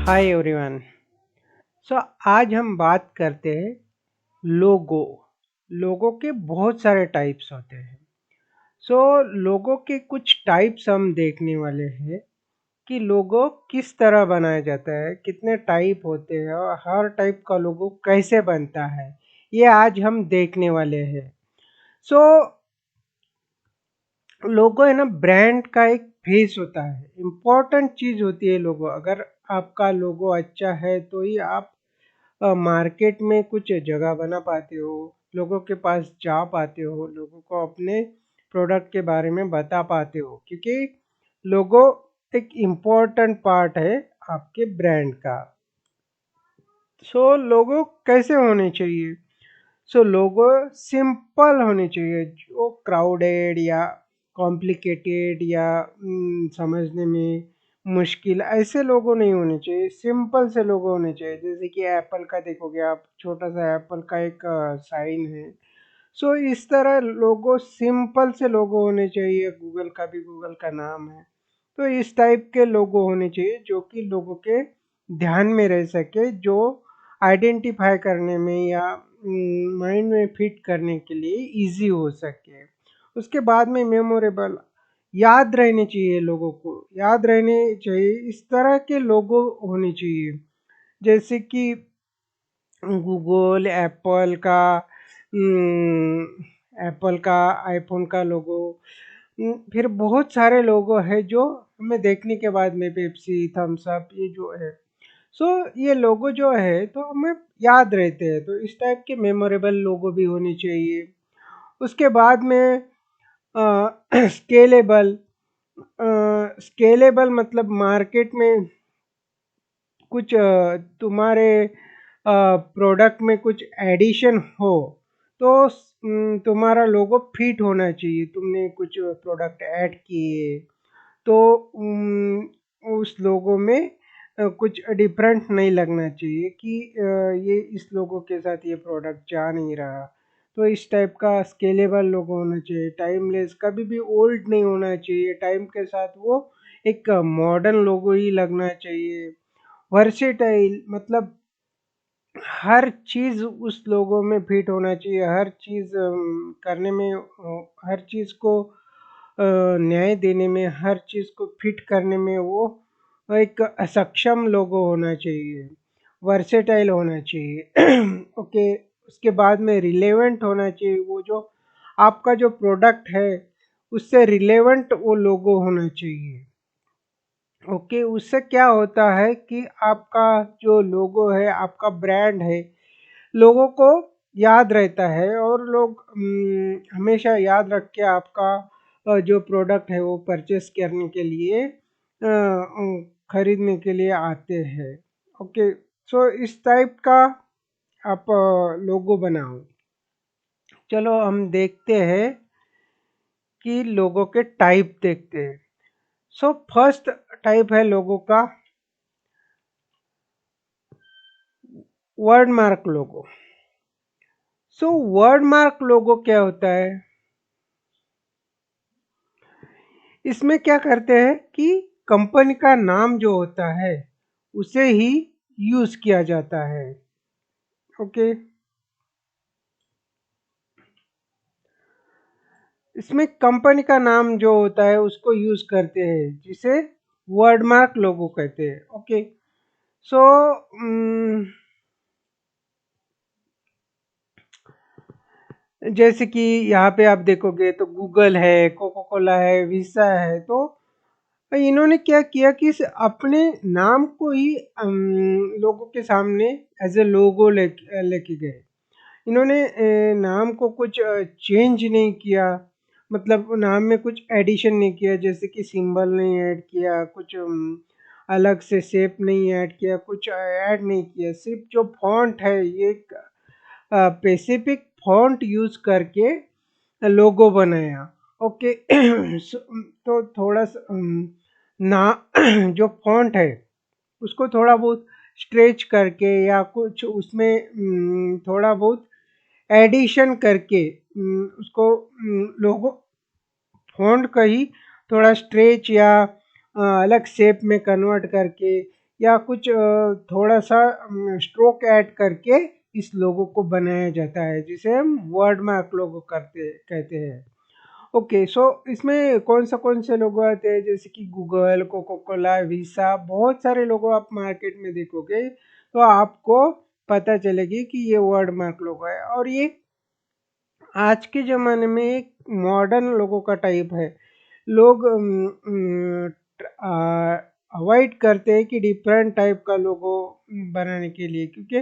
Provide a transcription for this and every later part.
Hi everyone. सो आज हम बात करते हैं लोगो। लोगो के बहुत सारे टाइप्स होते हैं। सो लोगो के कुछ टाइप्स हम देखने वाले हैं कि लोगो किस तरह बनाया जाता है, कितने टाइप होते हैं और हर टाइप का लोगो कैसे बनता है, ये आज हम देखने वाले हैं। सो लोगो है ना, ब्रांड का एक फेस होता है, इम्पोर्टेंट चीज़ होती है लोगो। अगर आपका लोगो अच्छा है तो ही आप मार्केट में कुछ जगह बना पाते हो, लोगों के पास जा पाते हो, लोगों को अपने प्रोडक्ट के बारे में बता पाते हो, क्योंकि लोगो एक इम्पोर्टेंट पार्ट है आपके ब्रांड का। सो लोगो कैसे होने चाहिए? सो लोगो सिंपल होने चाहिए, जो क्राउडेड या कॉम्प्लिकेटेड या समझने में मुश्किल ऐसे लोगो नहीं होने चाहिए। सिंपल से लोगो होने चाहिए। जैसे कि एप्पल का देखोगे आप, छोटा सा एप्पल का एक साइन है। सो इस तरह लोगो सिंपल से लोगो होने चाहिए। गूगल का भी गूगल का नाम है, तो इस टाइप के लोगो होने चाहिए जो कि लोगों के ध्यान में रह सके, जो आइडेंटिफाई करने में या माइंड में फिट करने के लिए इजी हो सके। उसके बाद में मेमोरेबल, याद रहने चाहिए, लोगों को याद रहने चाहिए। इस तरह के लोगो होने चाहिए, जैसे कि गूगल, एप्पल का, आईफोन का लोगो। फिर बहुत सारे लोगो है जो हमें देखने के बाद में पेप्सी, थम्स अप, ये जो है। सो ये लोगो जो है तो हमें याद रहते हैं, तो इस टाइप के मेमोरेबल लोगो भी होने चाहिए। उसके बाद में स्केलेबल। स्केलेबल मतलब मार्केट में कुछ तुम्हारे प्रोडक्ट में कुछ एडिशन हो तो तुम्हारा लोगो फिट होना चाहिए। तुमने कुछ प्रोडक्ट ऐड किए तो उस लोगो में कुछ डिफरेंट नहीं लगना चाहिए कि ये इस लोगो के साथ ये प्रोडक्ट जा नहीं रहा। तो इस टाइप का स्केलेबल लोगो होना चाहिए। टाइमलेस, कभी भी ओल्ड नहीं होना चाहिए, टाइम के साथ वो एक मॉडर्न लोगो ही लगना चाहिए। वर्सेटाइल मतलब हर चीज़ उस लोगों में फिट होना चाहिए। हर चीज़ करने में, हर चीज़ को न्याय देने में, हर चीज़ को फिट करने में वो एक सक्षम लोगो होना चाहिए, वर्सेटाइल होना चाहिए। ओके। उसके बाद में रिलेवेंट होना चाहिए। वो जो आपका जो प्रोडक्ट है उससे रिलेवेंट वो लोगो होना चाहिए। ओके। उससे क्या होता है कि आपका जो लोगो है, आपका ब्रांड है, लोगों को याद रहता है और लोग हमेशा याद रख के आपका जो प्रोडक्ट है वो परचेस करने के लिए, खरीदने के लिए आते हैं। ओके। सो इस टाइप का आप लोगो बनाओ। चलो हम देखते हैं कि लोगों के टाइप देखते हैं। सो फर्स्ट टाइप है लोगों का वर्ड मार्क लोगो। सो वर्ड मार्क लोगो क्या होता है? इसमें क्या करते हैं कि कंपनी का नाम जो होता है उसे ही यूज किया जाता है। ओके। इसमें कंपनी का नाम जो होता है उसको यूज करते हैं, जिसे वर्ड मार्क लोगो कहते हैं। ओके। सो जैसे कि यहाँ पे आप देखोगे तो गूगल है, कोका कोला है, वीसा है। तो इन्होंने क्या किया कि अपने नाम को ही लोगों के सामने एज ए लोगो लेके गए। इन्होंने नाम को कुछ चेंज नहीं किया, मतलब नाम में कुछ एडिशन नहीं किया, जैसे कि सिंबल नहीं ऐड किया, कुछ अलग से शेप नहीं ऐड किया, कुछ ऐड नहीं किया। सिर्फ जो फॉन्ट है ये स्पेसिफिक फॉन्ट यूज करके लोगो बनाया। ओके। तो थोड़ा सा ना जो फॉन्ट है उसको थोड़ा बहुत स्ट्रेच करके या कुछ उसमें थोड़ा बहुत एडिशन करके उसको लोगो फॉन्ट का ही थोड़ा स्ट्रेच या अलग शेप में कन्वर्ट करके या कुछ थोड़ा सा स्ट्रोक ऐड करके इस लोगो को बनाया जाता है, जिसे हम वर्ड मार्क लोगो करते कहते हैं। ओके, सो इसमें कौन से लोगो आते हैं, जैसे कि गूगल, कोको कोला, वीसा, बहुत सारे लोगो आप मार्केट में देखोगे तो आपको पता चलेगी कि ये वर्ड मार्क लोगो है। और ये आज के ज़माने में एक मॉडर्न लोगों का टाइप है। लोग अवॉइड करते हैं कि डिफरेंट टाइप का लोगो बनाने के लिए, क्योंकि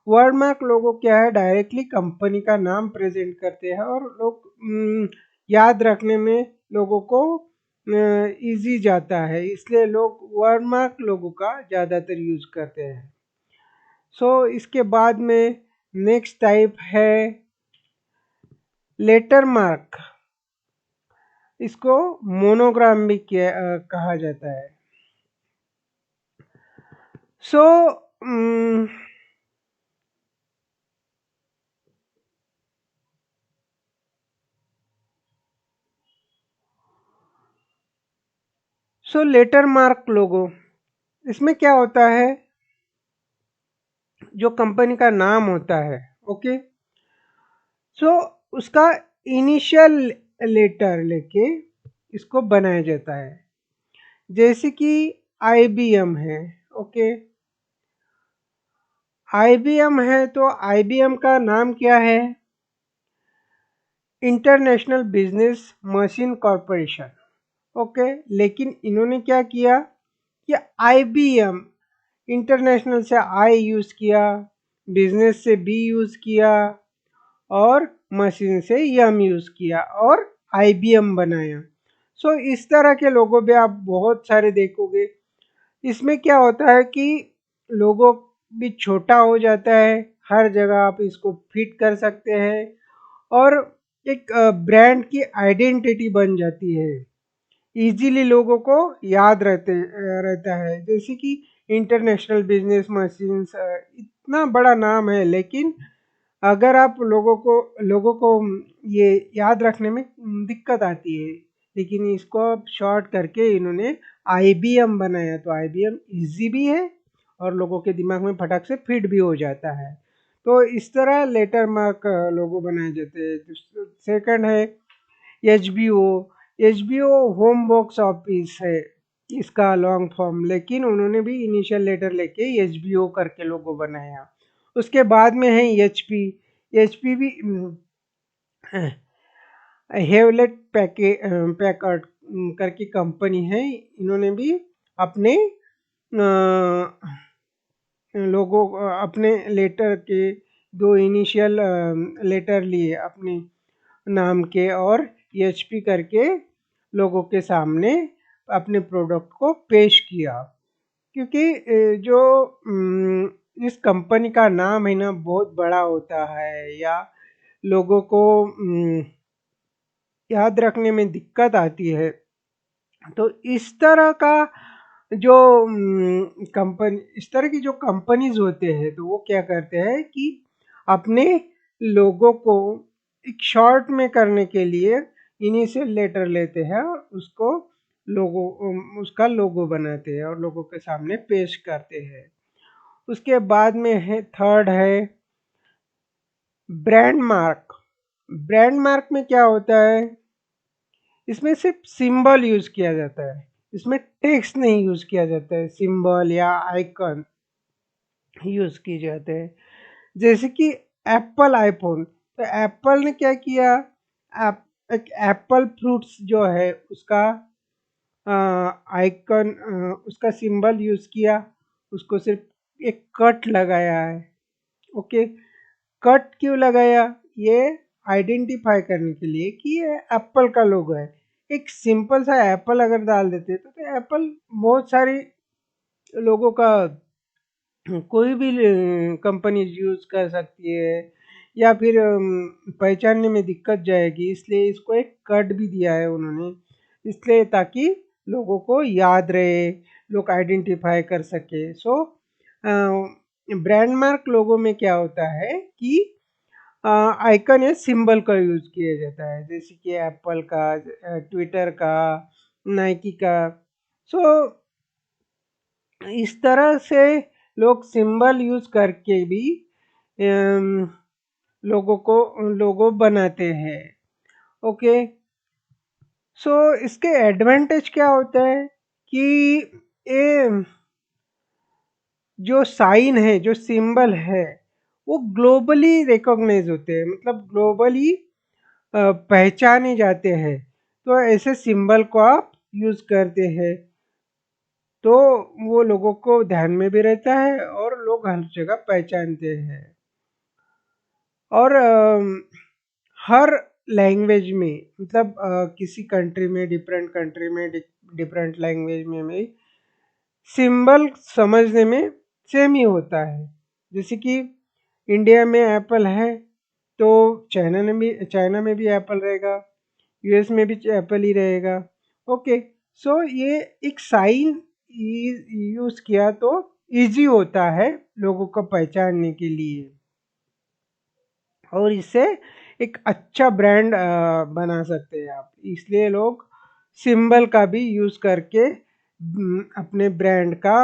वर्डमार्क लोगो क्या है, डायरेक्टली कंपनी का नाम प्रेजेंट करते हैं और लोग याद रखने में लोगों को इजी जाता है, इसलिए लोग वर्डमार्क लोगो का ज़्यादातर यूज़ करते हैं। सो इसके बाद में नेक्स्ट टाइप है लेटर मार्क। इसको मोनोग्राम भी कहा जाता है। सो लेटर मार्क लोगो, इसमें क्या होता है, जो कंपनी का नाम होता है, ओके, सो उसका इनिशियल लेटर लेके इसको बनाया जाता है। जैसे कि IBM है, ओके, IBM है तो IBM का नाम क्या है, international business machine corporation, okay. लेकिन इन्होंने क्या किया कि IBM, इंटरनेशनल से आई यूज़ किया, बिजनेस से बी यूज़ किया और मशीन से यम यूज़ किया और IBM बनाया। सो इस तरह के लोगों भी आप बहुत सारे देखोगे। इसमें क्या होता है कि लोगो भी छोटा हो जाता है, हर जगह आप इसको फिट कर सकते हैं और एक ब्रांड की आइडेंटिटी बन जाती है। इजीली लोगों को याद रहता है, जैसे कि इंटरनेशनल बिजनेस मशीन्स, इतना बड़ा नाम है, लेकिन अगर आप लोगों को ये याद रखने में दिक्कत आती है। लेकिन इसको आप शॉर्ट करके इन्होंने IBM बनाया, तो IBM इजी भी है और लोगों के दिमाग में फटाक से फिट भी हो जाता है। तो इस तरह लेटर मार्क लोगो बनाए जाते हैं। सेकंड है HBO। HBO home box office है इसका लॉन्ग फॉर्म, लेकिन उन्होंने भी इनिशियल लेटर लेके HBO करके लोगो बनाया। उसके बाद में है HP। HP भी हेवलेट पैकर्ड करके कंपनी है, इन्होंने भी अपने लोगों अपने लेटर के दो इनिशियल लेटर लिए अपने नाम के और HP करके लोगों के सामने अपने प्रोडक्ट को पेश किया। क्योंकि जो इस कंपनी का नाम है ना बहुत बड़ा होता है, या लोगों को याद रखने में दिक्कत आती है, तो इस तरह का जो कंपनी इस तरह की जो कंपनीज होते हैं, तो वो क्या करते हैं कि अपने लोगों को एक शॉर्ट में करने के लिए इनिशियल लेटर लेते हैं और उसको लोगो उसका लोगो बनाते हैं और लोगों के सामने पेश करते हैं। उसके बाद में है थर्ड है ब्रांड मार्क। ब्रांड मार्क में क्या होता है, इसमें सिर्फ सिंबल यूज किया जाता है, इसमें टेक्स्ट नहीं यूज किया जाता है, सिंबल या आइकन यूज किए जाते हैं। जैसे कि एप्पल आईफोन, तो एप्पल ने क्या किया, एक एप्पल फ्रूट्स जो है उसका आइकन, उसका सिंबल यूज किया, उसको सिर्फ एक कट लगाया है, ओके। कट क्यों लगाया, ये आइडेंटिफाई करने के लिए कि ये एप्पल का लोगो है। एक सिंपल सा एप्पल अगर डाल देते तो एप्पल बहुत सारी लोगों का कोई भी कंपनी यूज कर सकती है, या फिर पहचानने में दिक्कत जाएगी, इसलिए इसको एक कट भी दिया है उन्होंने, इसलिए ताकि लोगों को याद रहे, लोग आइडेंटिफाई कर सके। सो ब्रांड मार्क लोगों में क्या होता है कि आइकन या सिंबल का यूज किया जाता है, जैसे कि एप्पल का, ट्विटर का, नाइकी का। सो इस तरह से लोग सिंबल यूज करके भी अम, लोगों को लोगो बनाते हैं। ओके, सो इसके एडवांटेज क्या होता है कि ये जो साइन है, जो सिंबल है, वो ग्लोबली रिकॉग्नाइज होते हैं, मतलब ग्लोबली पहचाने जाते हैं। तो ऐसे सिंबल को आप यूज करते हैं तो वो लोगों को ध्यान में भी रहता है और लोग हर जगह पहचानते हैं। और हर लैंग्वेज में, मतलब किसी कंट्री में, डिफरेंट कंट्री में डिफरेंट लैंग्वेज में सिंबल समझने में सेम ही होता है। जैसे कि इंडिया में एप्पल है तो चाइना में भी एप्पल रहेगा, यूएस में भी एप्पल ही रहेगा। ओके, सो ये एक साइन यूज किया तो इजी होता है लोगों को पहचानने के लिए, और इससे एक अच्छा ब्रांड बना सकते हैं आप। इसलिए लोग सिंबल का भी यूज करके अपने ब्रांड का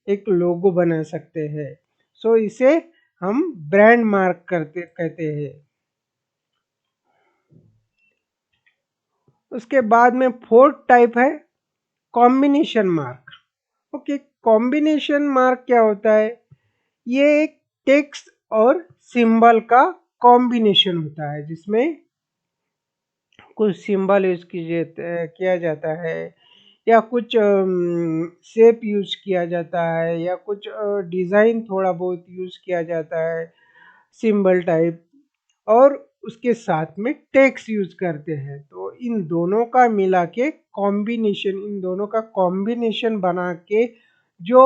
एक लोगो बना सकते हैं। सो इसे हम ब्रांड मार्क करते कहते हैं। उसके बाद में फोर्थ टाइप है combination mark. Okay, combination mark क्या होता है? ये एक टेक्स्ट और सिंबल का कॉम्बिनेशन होता है जिसमें कुछ सिंबल यूज किया जाता है, या कुछ शेप यूज किया जाता है, या कुछ डिज़ाइन थोड़ा बहुत यूज किया जाता है सिंबल टाइप, और उसके साथ में टेक्स्ट यूज करते हैं। तो इन दोनों का मिला के कॉम्बिनेशन, इन दोनों का कॉम्बिनेशन बना के जो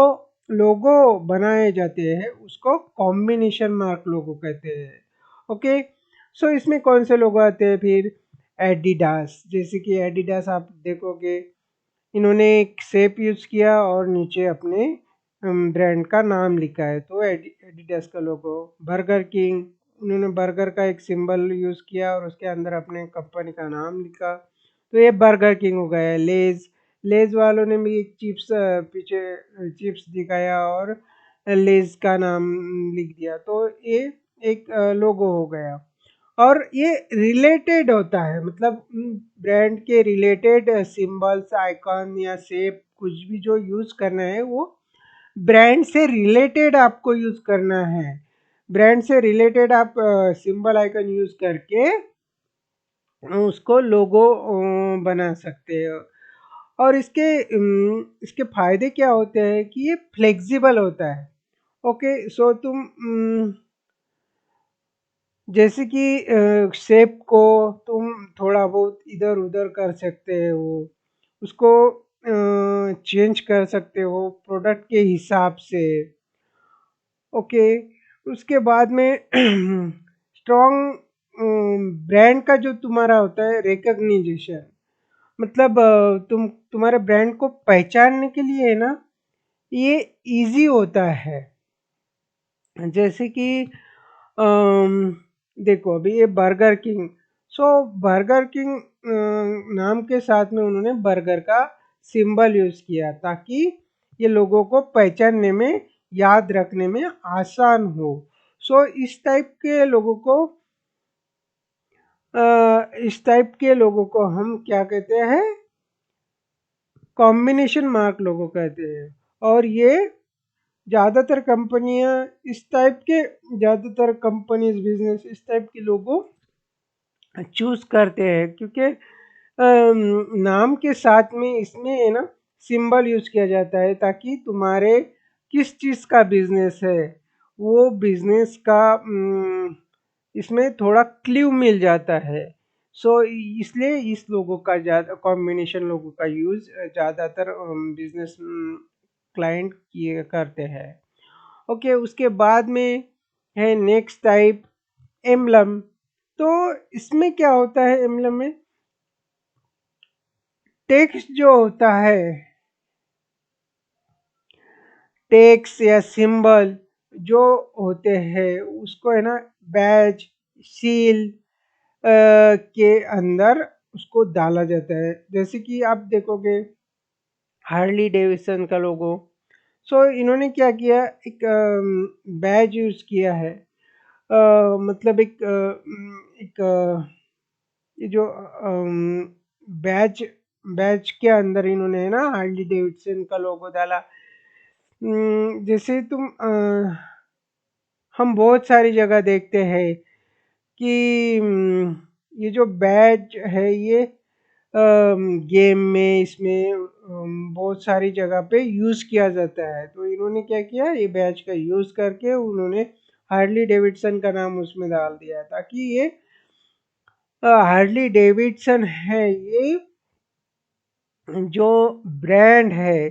लोगो बनाए जाते हैं उसको कॉम्बिनेशन मार्क लोगो कहते हैं। ओके, सो इसमें कौन से लोगो आते हैं फिर? एडिडास, जैसे कि एडिडास आप देखोगे, इन्होंने एक शेप यूज किया और नीचे अपने ब्रांड का नाम लिखा है, तो एडिडास का लोगो। बर्गर किंग, उन्होंने बर्गर का एक सिंबल यूज किया और उसके अंदर अपने कंपनी का नाम लिखा, तो ये बर्गर किंग हो गया। लेज, लेज वालों ने भी एक चिप्स पीछे चिप्स दिखाया और लेज का नाम लिख दिया, तो ये एक लोगो हो गया। और ये रिलेटेड होता है, मतलब ब्रांड के रिलेटेड सिंबल्स, आइकॉन या शेप कुछ भी जो यूज करना है वो ब्रांड से रिलेटेड आपको यूज करना है। ब्रांड से रिलेटेड आप सिंबल आइकन यूज करके उसको लोगो बना सकते हो। और इसके फायदे क्या होते हैं कि ये फ्लेक्सिबल होता है। ओके, सो तुम जैसे कि शेप को तुम थोड़ा बहुत इधर उधर कर सकते हो, उसको चेंज कर सकते हो प्रोडक्ट के हिसाब से। ओके, उसके बाद में स्ट्रॉन्ग ब्रांड का जो तुम्हारा होता है रिकग्निशन, मतलब तुम्हारे ब्रांड को पहचानने के लिए है ना, ये इजी होता है। जैसे कि अम, देखो अभी ये बर्गर किंग, सो बर्गर किंग नाम के साथ में उन्होंने बर्गर का सिंबल यूज किया ताकि ये लोगों को पहचानने में, याद रखने में आसान हो। सो इस टाइप के लोगों को हम क्या कहते हैं? कॉम्बिनेशन मार्क लोगो कहते हैं। और ये ज़्यादातर कंपनियां इस टाइप के, ज़्यादातर कंपनीज बिजनेस इस टाइप के लोगों चूज करते हैं, क्योंकि नाम के साथ में इसमें है ना सिंबल यूज किया जाता है ताकि तुम्हारे किस चीज़ का बिजनेस है वो बिजनेस का इसमें थोड़ा क्ल्यू मिल जाता है। सो इसलिए इस लोगों का ज़्यादा कॉम्बिनेशन लोगों का यूज़ ज़्यादातर बिजनेस क्लाइंट किए करते हैं। ओके, उसके बाद में है नेक्स्ट टाइप एम्बलम। तो इसमें क्या होता है? एम्बलम में टेक्स्ट जो होता है, टेक्स्ट या सिंबल जो होते हैं उसको है ना बैज, सील के अंदर उसको डाला जाता है। जैसे कि आप देखोगे हार्ली डेविसन का लोगो, सो इन्होंने क्या किया, एक बैज यूज़ किया है। मतलब ये जो बैच बैच के अंदर इन्होंने है ना हार्ली डेविडसन का लोगो डाला। जैसे हम बहुत सारी जगह देखते हैं कि ये जो बैच है ये गेम में, इसमें बहुत सारी जगह पे यूज़ किया जाता है। तो इन्होंने क्या किया, ये बैच का यूज़ करके उन्होंने हार्ली डेविडसन का नाम उसमें डाल दिया, ताकि ये हार्ली डेविडसन है ये जो ब्रांड है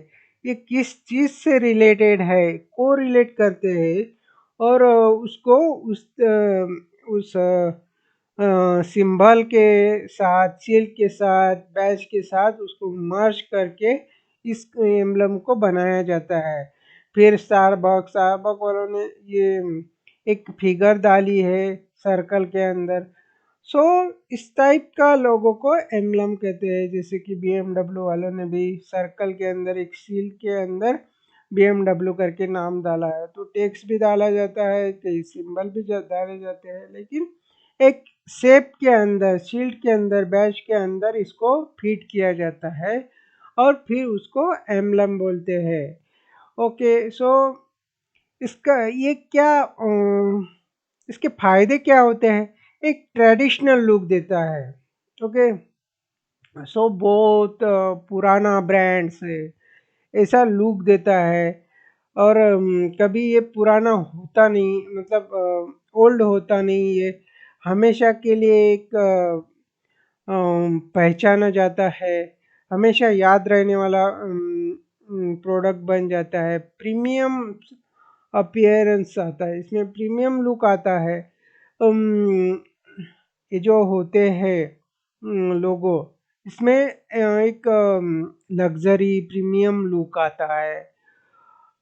ये किस चीज़ से रिलेटेड है, को रिलेट करते हैं, और उसको उस सिंबल के साथ, शील्ड के साथ, बैच के साथ उसको मर्ज करके इस एम्बलम को बनाया जाता है। फिर स्टारबक्स वालों ने ये एक फिगर डाली है सर्कल के अंदर। सो इस टाइप का लोगों को एम्बलम कहते हैं। जैसे कि BMW वालों ने भी सर्कल के अंदर एक शील्ड के अंदर BMW करके नाम डाला है। तो टेक्स्ट भी डाला जाता है, कई सिंबल भी डाले जाते हैं, लेकिन एक शेप के अंदर, शील्ड के अंदर, बैच के अंदर इसको फिट किया जाता है और फिर उसको एम्बलम बोलते हैं। ओके, सो इसका ये क्या इसके फायदे क्या होते हैं? एक ट्रेडिशनल लुक देता है। ओके, सो बहुत पुराना ब्रांड से ऐसा लुक देता है। और कभी ये पुराना होता नहीं, मतलब ओल्ड होता नहीं, ये हमेशा के लिए एक पहचाना जाता है, हमेशा याद रहने वाला प्रोडक्ट बन जाता है। प्रीमियम अपीयरेंस आता है इसमें, प्रीमियम लुक आता है। अम, ये जो होते हैं लोगो, इसमें एक लग्जरी प्रीमियम लुक आता है।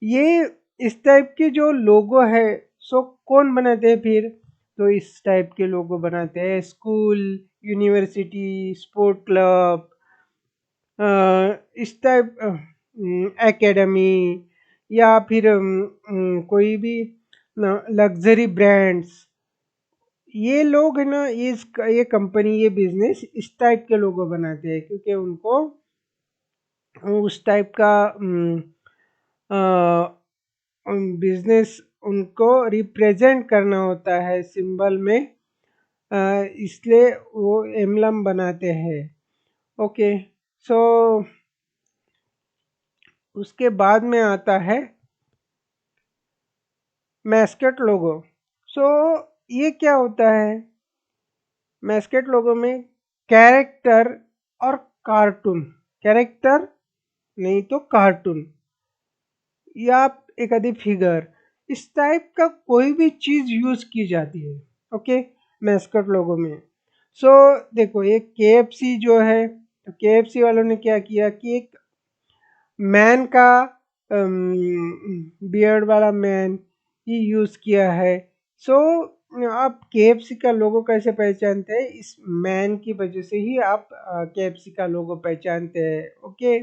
ये इस टाइप के जो लोगो है, सो कौन बनाते हैं फिर? तो इस टाइप के लोगो बनाते हैं स्कूल, यूनिवर्सिटी, स्पोर्ट क्लब, इस टाइप एकेडमी, या फिर कोई भी लग्जरी ब्रांड्स। ये लोग है ना, ये कंपनी, ये बिजनेस इस टाइप के लोगो बनाते हैं, क्योंकि उनको उस टाइप का बिजनेस उनको रिप्रेजेंट करना होता है सिंबल में, इसलिए वो एम्बलम बनाते हैं। ओके, सो उसके बाद में आता है मैस्कट लोगो। सो ये क्या होता है? मैस्कट लोगो में कैरेक्टर और कार्टून, कैरेक्टर नहीं तो कार्टून, या एक आधी फिगर, इस टाइप का कोई भी चीज़ यूज़ की जाती है। ओके, मैस्कट लोगो में। सो देखो, ये KFC जो है, तो KFC वालों ने क्या किया कि एक मैन का, बियर्ड वाला मैन ही यूज़ किया है। सो आप KFC का लोगो कैसे पहचानते हैं? इस मैन की वजह से ही आप KFC का लोगो पहचानते हैं। ओके,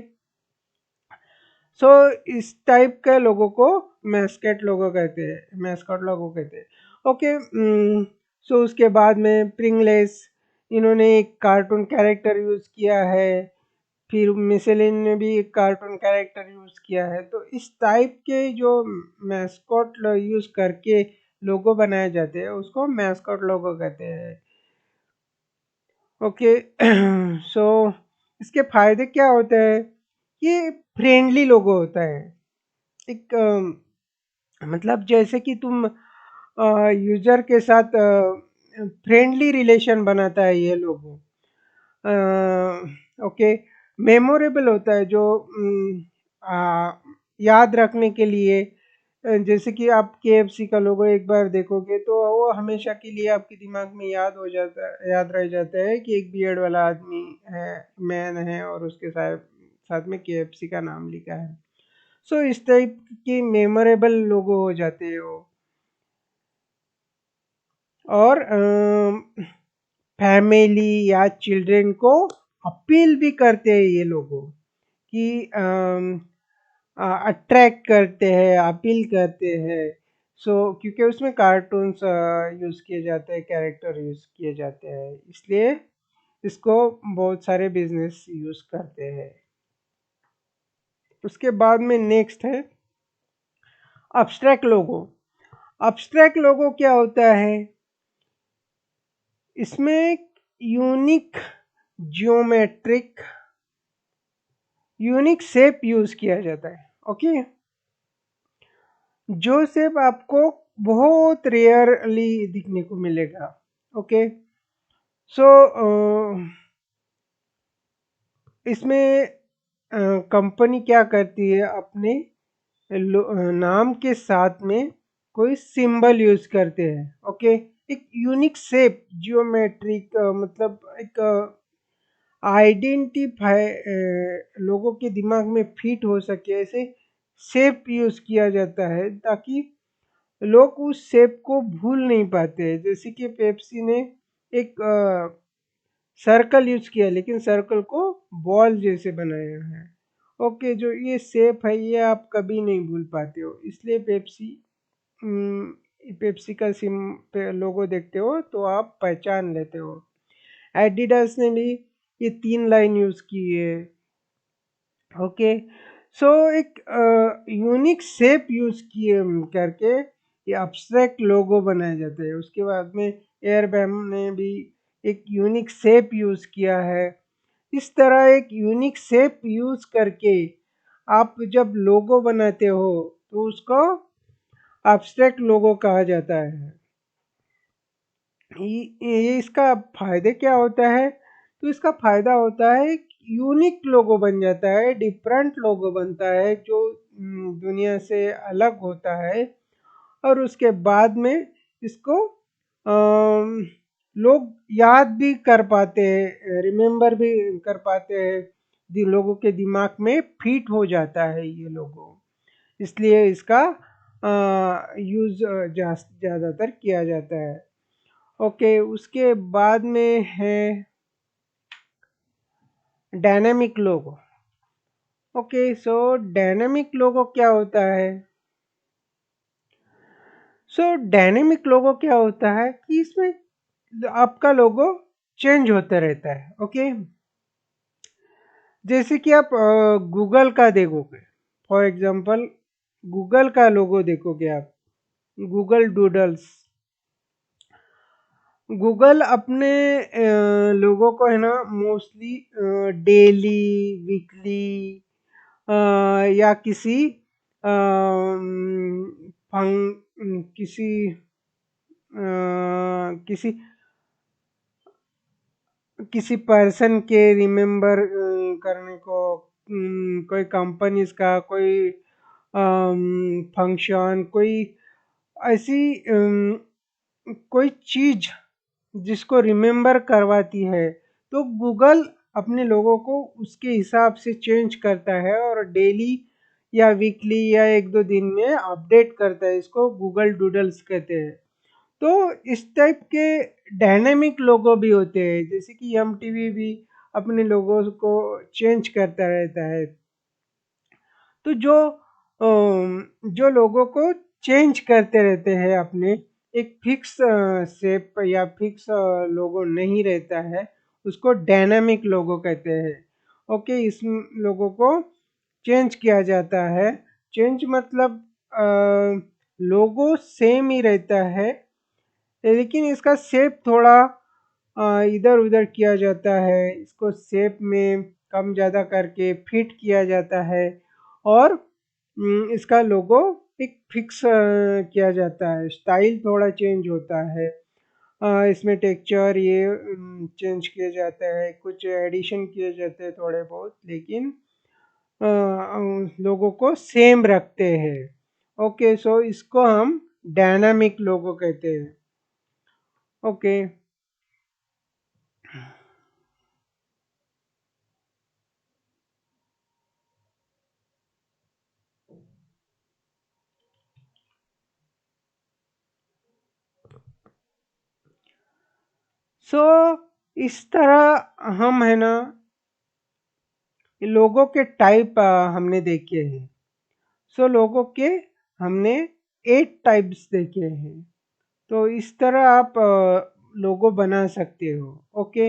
सो इस टाइप के लोगों को मैस्कट लोगो कहते हैं, मैस्कट लोगो कहते हैं। ओके, सो उसके बाद में प्रिंगलेस, इन्होंने एक कार्टून कैरेक्टर यूज़ किया है। फिर मिशेलिन ने भी एक कार्टून कैरेक्टर यूज़ किया है। तो इस टाइप के जो मैस्कॉट यूज़ करके लोगो बनाए जाते हैं, उसको मैस्कॉट लोगो कहते हैं। ओके, सो इसके फायदे क्या होते हैं? ये फ्रेंडली लोगो होता है। एक मतलब जैसे कि तुम यूजर के साथ फ्रेंडली रिलेशन बनाता है ये लोगो। ओके, मेमोरेबल होता है, जो याद रखने के लिए। जैसे कि आप KFC का लोगो एक बार देखोगे तो वो हमेशा के लिए आपके दिमाग में याद हो जाता है, याद रह जाता है कि एक बियर्ड वाला आदमी है, मैन है, और उसके साथ साथ में KFC का नाम लिखा है। सो इस टाइप की मेमोरेबल लोगो हो जाते हैं वो। और फैमिली या चिल्ड्रन को अपील भी करते हैं ये लोगों कि अट्रैक्ट करते हैं, अपील करते हैं। सो क्योंकि उसमें कार्टून्स यूज़ किए जाते हैं, कैरेक्टर यूज़ किए जाते हैं, इसलिए इसको बहुत सारे बिजनेस यूज़ करते हैं। उसके बाद में नेक्स्ट है अब्स्ट्रैक्ट लोगो। अब्स्ट्रैक्ट लोगो क्या होता है? इसमें unique geometric unique shape use किया जाता है। ओके, जो शेप आपको बहुत रेयरली दिखने को मिलेगा। ओके, सो इसमें कंपनी क्या करती है, अपने नाम के साथ में कोई सिंबल यूज करते हैं। ओके, एक यूनिक शेप जियोमेट्रिक, मतलब एक आइडेंटिफाई लोगों के दिमाग में फिट हो सके, ऐसे शेप यूज किया जाता है ताकि लोग उस शेप को भूल नहीं पाते हैं। जैसे कि पेप्सी ने एक सर्कल यूज किया, लेकिन सर्कल को बॉल जैसे बनाया है। ओके, जो ये शेप है ये आप कभी नहीं भूल पाते हो, इसलिए पेप्सी का सिम पे लोगो देखते हो तो आप पहचान लेते हो। एडिडास ने भी ये 3 लाइन यूज की है। ओके, सो एक यूनिक शेप यूज किए करके ये अब्स्ट्रैक्ट लोगो बनाया जाता है। उसके बाद में एयरबैम ने भी एक यूनिक शेप यूज किया है। इस तरह एक यूनिक शेप यूज करके आप जब लोगो बनाते हो तो उसको अब्स्ट्रैक्ट लोगो कहा जाता है। ये इसका फायदे क्या होता है? तो इसका फायदा होता है यूनिक लोगो बन जाता है, डिफरेंट लोगो बनता है जो दुनिया से अलग होता है। और उसके बाद में इसको लोग याद भी कर पाते हैं, रिमेम्बर भी कर पाते हैं, लोगों के दिमाग में फिट हो जाता है ये लोगो, इसलिए इसका यूज़ ज़्यादातर किया जाता है। ओके, उसके बाद में है डायनेमिक लोगो। ओके, सो डायनेमिक लोगो क्या होता है? सो डायनेमिक लोगो क्या होता है कि इसमें आपका लोगो चेंज होता रहता है। ओके, जैसे कि आप गूगल का देखोगे, फॉर एग्जांपल गूगल का लोगो देखोगे आप, गूगल डूडल्स। गूगल अपने लोगों को है ना मोस्टली डेली, वीकली या किसी किसी किसी पर्सन के रिमेम्बर करने को, कोई कंपनीज का कोई फंक्शन, कोई ऐसी कोई चीज जिसको रिमेम्बर करवाती है, तो गूगल अपने लोगों को उसके हिसाब से चेंज करता है और डेली या वीकली या 1-2 दिन में अपडेट करता है। इसको गूगल डूडल्स कहते हैं। तो इस टाइप के डायनेमिक लोगो भी होते हैं, जैसे कि एम टीवी भी अपने लोगों को चेंज करता रहता है। तो जो लोगों को चेंज करते रहते हैं अपने, एक फिक्स शेप या फिक्स लोगो नहीं रहता है, उसको डायनामिक लोगो कहते हैं। ओके, इस लोगों को चेंज किया जाता है। चेंज मतलब लोगो सेम ही रहता है, लेकिन इसका शेप थोड़ा इधर उधर किया जाता है, इसको शेप में कम ज़्यादा करके फिट किया जाता है। और इसका लोगो एक फिक्स किया जाता है, स्टाइल थोड़ा चेंज होता है। इसमें टेक्सचर ये चेंज किए जाते हैं, कुछ एडिशन किए जाते हैं थोड़े बहुत, लेकिन लोगों को सेम रखते हैं। ओके, सो इसको हम डायनामिक लोगो कहते हैं। ओके, सो इस तरह हम है ना लोगों के टाइप हमने देखे हैं। सो लोगों के हमने 8 टाइप्स देखे हैं। तो इस तरह आप लोगो बना सकते हो। ओके,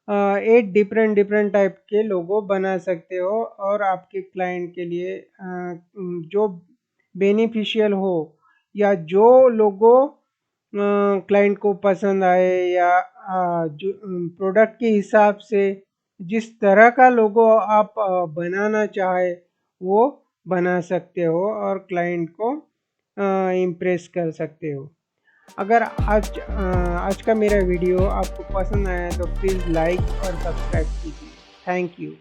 8 डिफरेंट डिफरेंट टाइप के लोगो बना सकते हो और आपके क्लाइंट के लिए जो बेनिफिशियल हो या जो लोगो क्लाइंट को पसंद आए या जो प्रोडक्ट के हिसाब से जिस तरह का लोगो आप बनाना चाहे वो बना सकते हो और क्लाइंट को इम्प्रेस कर सकते हो। अगर आज का मेरा वीडियो आपको पसंद आया तो प्लीज़ लाइक और सब्सक्राइब कीजिए। Thank you.